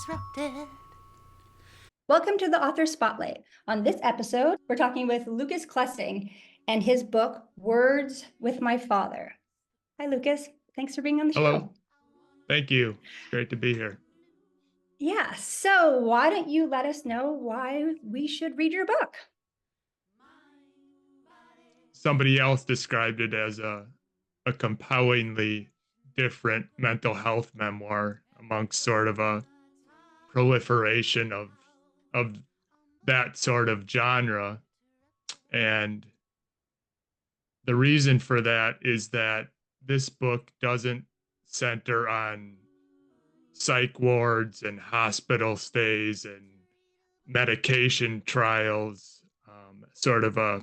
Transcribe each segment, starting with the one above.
disrupted. Welcome to the Author Spotlight. On this episode, we're talking with Lukas Klessig and his book, Words with My Father. Hi, Lukas. Thanks for being on the Hello. show. Thank you. It's great to be here. Yeah, so why don't you let us know why we should read your book? Somebody else described it as a compellingly different mental health memoir amongst sort of a proliferation of that sort of genre. And the reason for that is that this book doesn't center on psych wards and hospital stays and medication trials, sort of a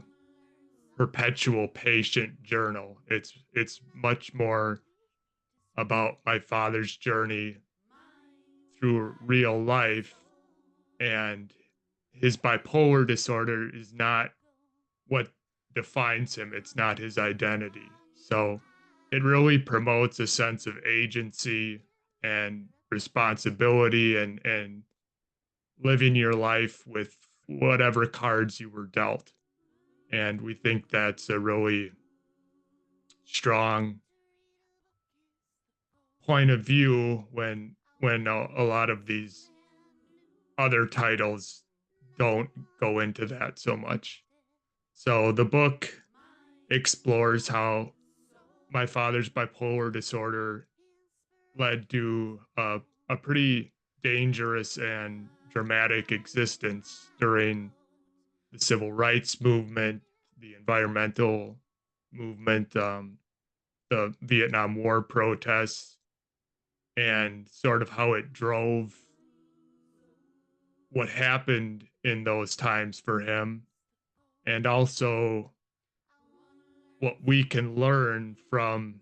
perpetual patient journal. It's much more about my father's journey through real life, and his bipolar disorder is not what defines him. It's not his identity. So it really promotes a sense of agency and responsibility and living your life with whatever cards you were dealt. And we think that's a really strong point of view when a lot of these other titles don't go into that so much. So the book explores how my father's bipolar disorder led to a pretty dangerous and dramatic existence during the civil rights movement, the environmental movement, the Vietnam War protests, and sort of how it drove what happened in those times for him, and also what we can learn from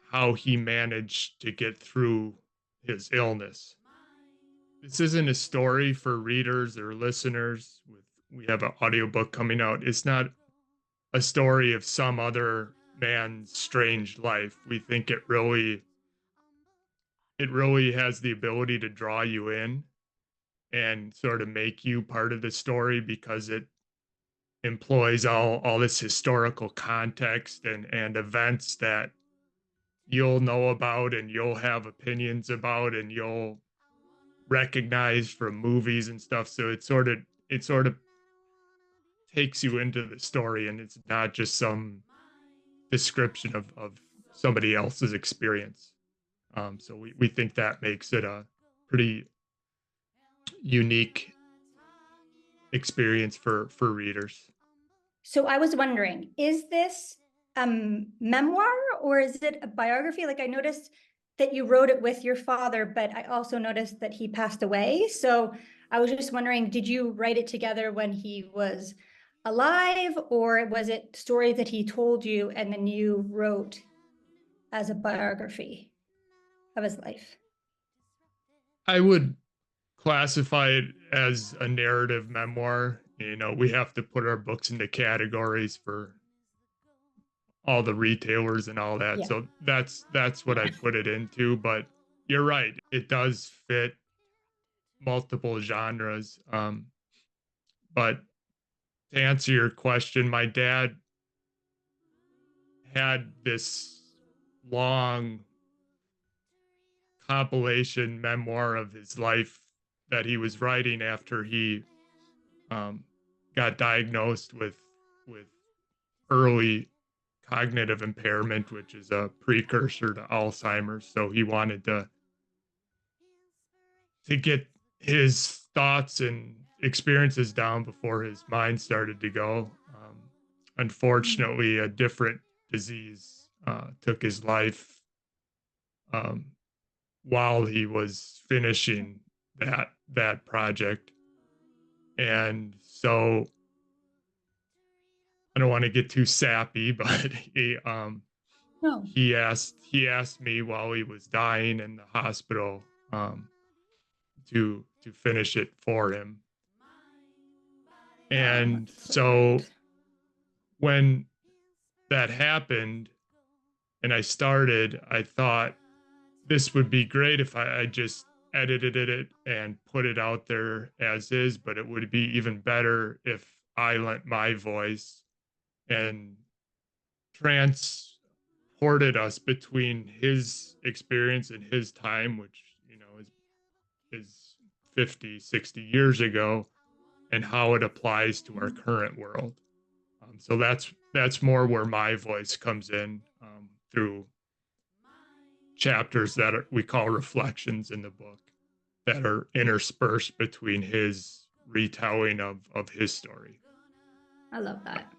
how he managed to get through his illness. This isn't a story for readers or listeners. We have an audiobook coming out. It's not a story of some other man's strange life. We think it really has the ability to draw you in and sort of make you part of the story because it employs all this historical context and events that you'll know about and you'll have opinions about and you'll recognize from movies and stuff. So it sort of takes you into the story, and it's not just some description of somebody else's experience. So we think that makes it a pretty unique experience for readers. So I was wondering, is this a memoir or is it a biography? Like I noticed that you wrote it with your father, but I also noticed that he passed away. So I was just wondering, did you write it together when he was alive, or was it stories that he told you and then you wrote as a biography of his life? I would classify it as a narrative memoir. You know, we have to put our books into categories for all the retailers and all that. Yeah. So that's what I put it into. But you're right, it does fit multiple genres. But to answer your question, my dad had this long compilation memoir of his life that he was writing after he um, got diagnosed with early cognitive impairment, which is a precursor to Alzheimer's. So he wanted to get his thoughts and experiences down before his mind started to go. Unfortunately, a different disease took his life um, while he was finishing that project, and so I don't want to get too sappy, but No. he asked me while he was dying in the hospital to finish it for him. And so when that happened and I started, I thought this would be great if I just edited it and put it out there as is, but it would be even better if I lent my voice and transported us between his experience and his time, which, is 50, 60 years ago, and how it applies to our current world. So that's more where my voice comes in, through chapters that we call reflections in the book that are interspersed between his retelling of his story. I love that.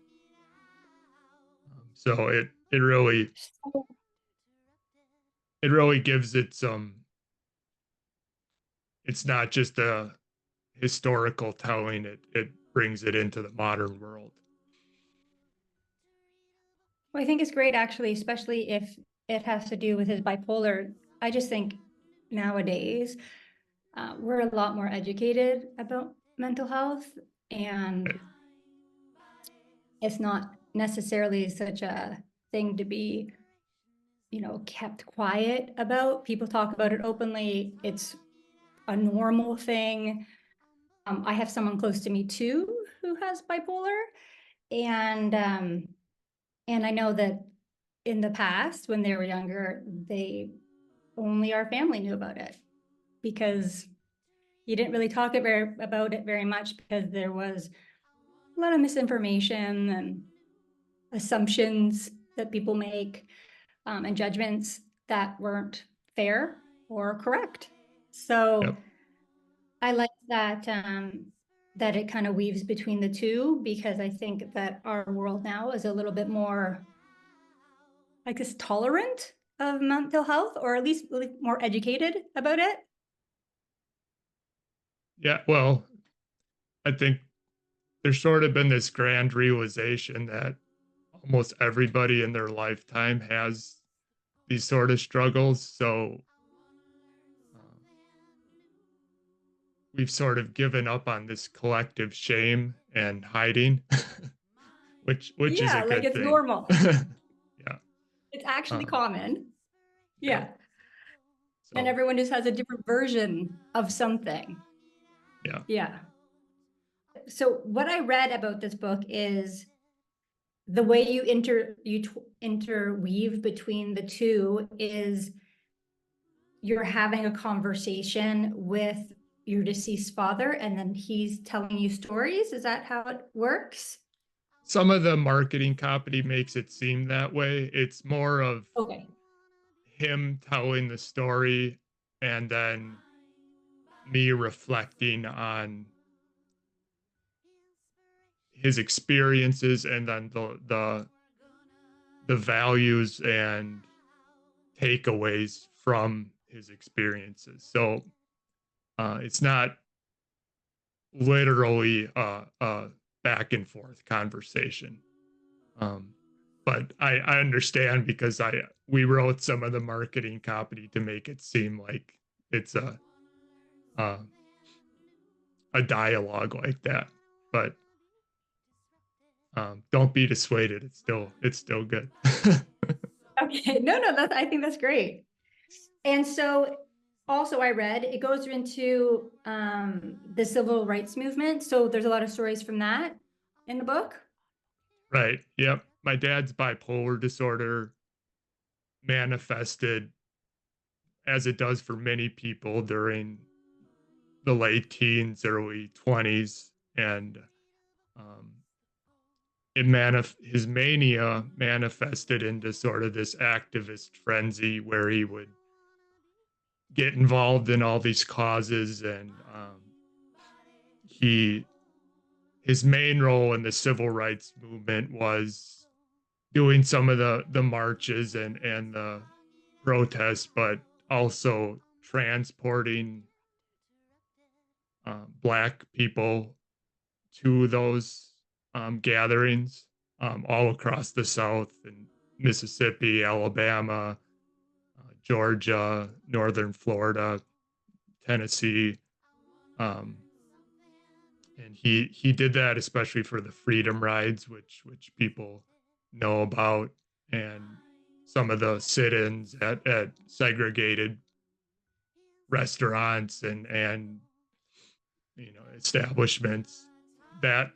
So it really gives it some. It's not just a historical telling; it brings it into the modern world. Well, I think it's great, actually, especially if it has to do with his bipolar. I just think nowadays we're a lot more educated about mental health, and Right. it's not necessarily such a thing to be, kept quiet about. People talk about it openly. It's a normal thing. I have someone close to me too who has bipolar, and I know that in the past, when they were younger, only our family knew about it, because you didn't really talk about it very much, because there was a lot of misinformation and assumptions that people make, and judgments that weren't fair or correct. So Yep. I like that that it kind of weaves between the two, because I think that our world now is a little bit more, I guess, tolerant of mental health, or at least more educated about it. Yeah. Well, I think there's sort of been this grand realization that almost everybody in their lifetime has these sort of struggles. So uh, we've sort of given up on this collective shame and hiding, which is a Yeah, like good it's thing. normal. Yeah. It's actually Um, common. yeah. Yeah. And So everyone just has a different version of something. yeah. Yeah. So what I read about this book is the way interweave between the two is you're having a conversation with your deceased father, and then he's telling you stories. Is that how it works? Some of the marketing copy makes it seem that way. It's more of Okay. him telling the story and then me reflecting on his experiences and then the values and takeaways from his experiences. So it's not literally a back and forth conversation. Um, but I understand because we wrote some of the marketing copy to make it seem like it's a, a dialogue like that. But don't be dissuaded. It's still good. Okay. No, I think that's great. And so also I read it goes into the civil rights movement. So there's a lot of stories from that in the book. Right. Yep. My dad's bipolar disorder manifested as it does for many people during the late teens, early 20s. And um, his mania manifested into sort of this activist frenzy where he would get involved in all these causes and he his main role in the civil rights movement was doing some of the marches and the protests, but also transporting Black people to those gatherings all across the South in Mississippi, Alabama, Georgia, Northern Florida, Tennessee. Um, and he did that especially for the freedom rides, which people know about, and some of the sit-ins at segregated restaurants and establishments that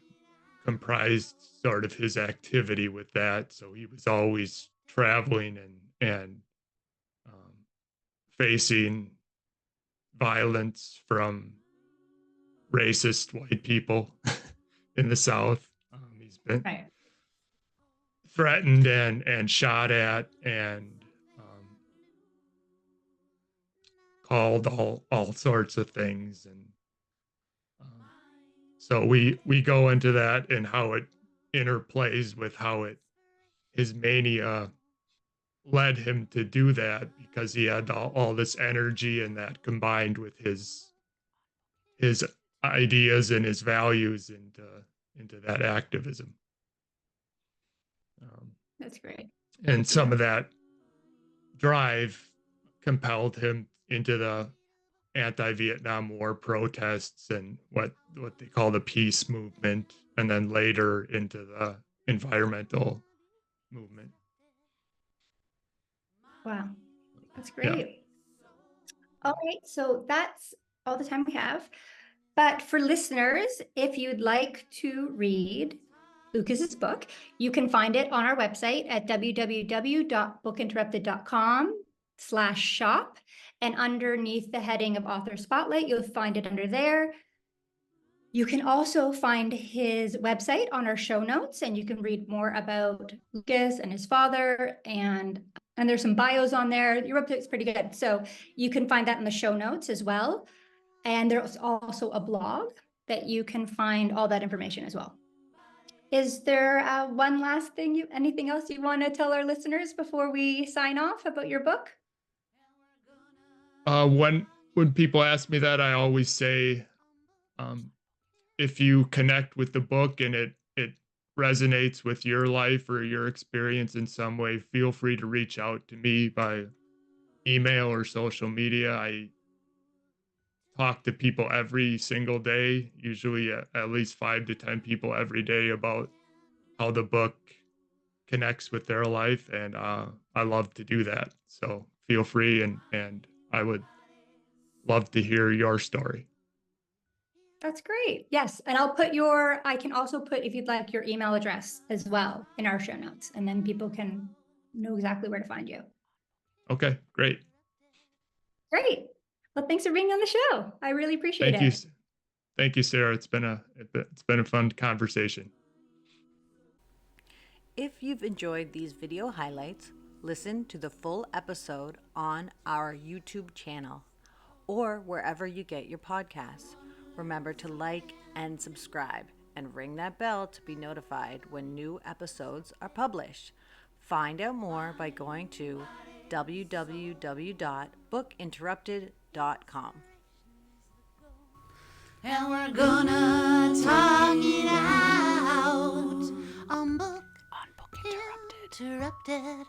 comprised sort of his activity with that. So he was always traveling and facing violence from racist white people in the South. He's been Right. threatened and shot at and called all sorts of things. And so we go into that and how it interplays with how his mania led him to do that, because he had all this energy, and that combined with his ideas and his values into that activism. That's great. And some of that drive compelled him into the anti-Vietnam War protests and what they call the peace movement, and then later into the environmental movement. Wow, that's great. Yeah. All right, so that's all the time we have. But for listeners, if you'd like to read Lukas's book, you can find it on our website at www.bookinterrupted.com/shop. And underneath the heading of Author Spotlight, you'll find it under there. You can also find his website on our show notes, and you can read more about Lukas and his father, and there's some bios on there. Your website's pretty good. So you can find that in the show notes as well. And there's also a blog that you can find all that information as well. Is there one last thing, anything else you want to tell our listeners before we sign off about your book? When people ask me that, I always say, if you connect with the book and it resonates with your life or your experience in some way, feel free to reach out to me by email or social media. I talk to people every single day, usually at least 5 to 10 people every day, about how the book connects with their life. And I love to do that. So feel free, and I would love to hear your story. That's great. Yes. And I can also put, if you'd like, your email address as well in our show notes, and then people can know exactly where to find you. Okay, great. Great. Well, thanks for being on the show. I really appreciate it. Thank you, Sarah. It's been a fun conversation. If you've enjoyed these video highlights, listen to the full episode on our YouTube channel or wherever you get your podcasts. Remember to like and subscribe and ring that bell to be notified when new episodes are published. Find out more by going to www.bookinterrupted.com. And we're gonna talk it out on Book Interrupted.